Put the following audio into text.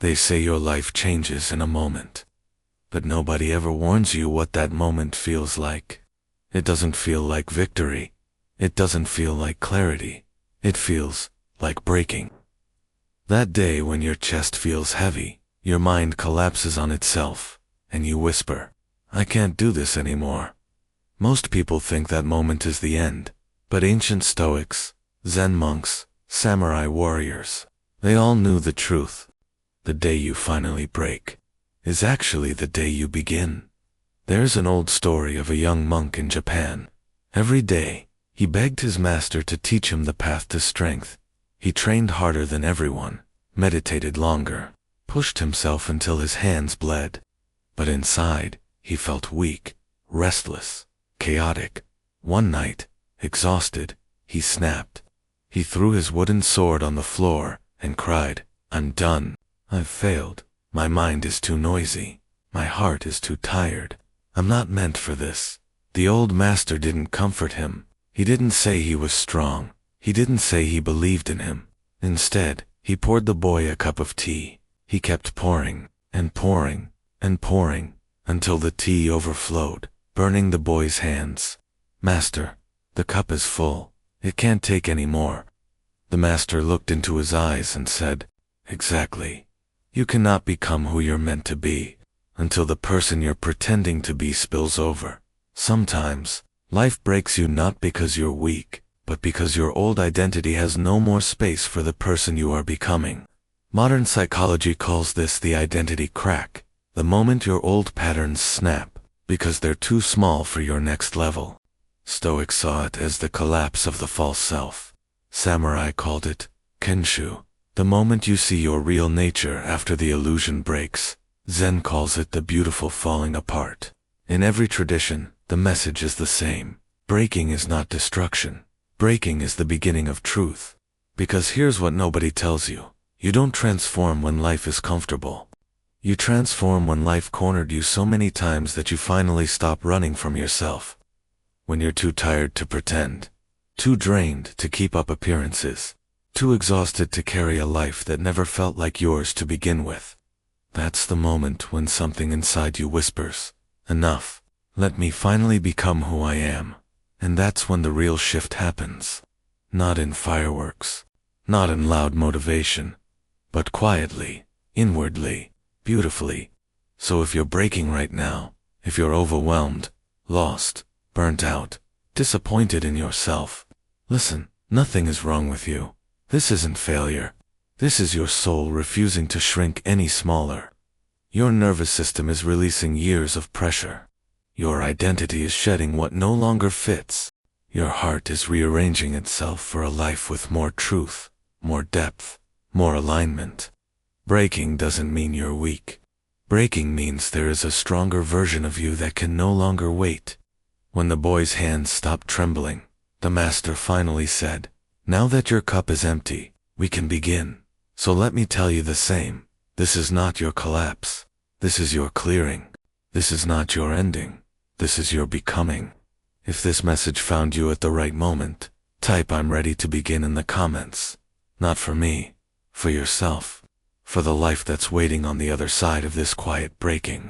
They say your life changes in a moment. But nobody ever warns you what that moment feels like. It doesn't feel like victory. It doesn't feel like clarity. It feels like breaking. That day when your chest feels heavy, your mind collapses on itself, and you whisper, "I can't do this anymore." Most people think that moment is the end, but ancient Stoics, Zen monks, samurai warriors, they all knew the truth. The day you finally break is actually the day you begin. There's an old story of a young monk in Japan. Every day, he begged his master to teach him the path to strength. He trained harder than everyone, meditated longer, pushed himself until his hands bled. But inside, he felt weak, restless, chaotic. One night, exhausted, he snapped. He threw his wooden sword on the floor and cried, "I'm done. I've failed. My mind is too noisy. My heart is too tired. I'm not meant for this." The old master didn't comfort him. He didn't say he was strong. He didn't say he believed in him. Instead, he poured the boy a cup of tea. He kept pouring, and pouring, and pouring, until the tea overflowed, burning the boy's hands. "Master, the cup is full. It can't take any more." The master looked into his eyes and said, "Exactly. You cannot become who you're meant to be until the person you're pretending to be spills over. Sometimes, life breaks you not because you're weak, but because your old identity has no more space for the person you are becoming. Modern psychology calls this the identity crack, the moment your old patterns snap because they're too small for your next level. Stoics saw it as the collapse of the false self. Samurai called it kenshō, the moment you see your real nature after the illusion breaks. Zen calls it the beautiful falling apart. In every tradition, the message is the same. Breaking is not destruction. Breaking is the beginning of truth. Because here's what nobody tells you. You don't transform when life is comfortable. You transform when life cornered you so many times that you finally stop running from yourself. When you're too tired to pretend, too drained to keep up appearances, too exhausted to carry a life that never felt like yours to begin with. That's the moment when something inside you whispers, "Enough. Let me finally become who I am." And that's when the real shift happens. Not in fireworks, not in loud motivation, but quietly, inwardly, beautifully. So if you're breaking right now, if you're overwhelmed, lost, burnt out, disappointed in yourself, listen, nothing is wrong with you. This isn't failure. This is your soul refusing to shrink any smaller. Your nervous system is releasing years of pressure. Your identity is shedding what no longer fits. Your heart is rearranging itself for a life with more truth, more depth, more alignment. Breaking doesn't mean you're weak. Breaking means there is a stronger version of you that can no longer wait. When the boy's hands stopped trembling, the master finally said, "Now that your cup is empty, we can begin. So let me tell you the same. This is not your collapse. This is your clearing. This is not your ending. This is your becoming." If this message found you at the right moment, type "I'm ready to begin" in the comments. Not for me, for yourself, for the life that's waiting on the other side of this quiet breaking.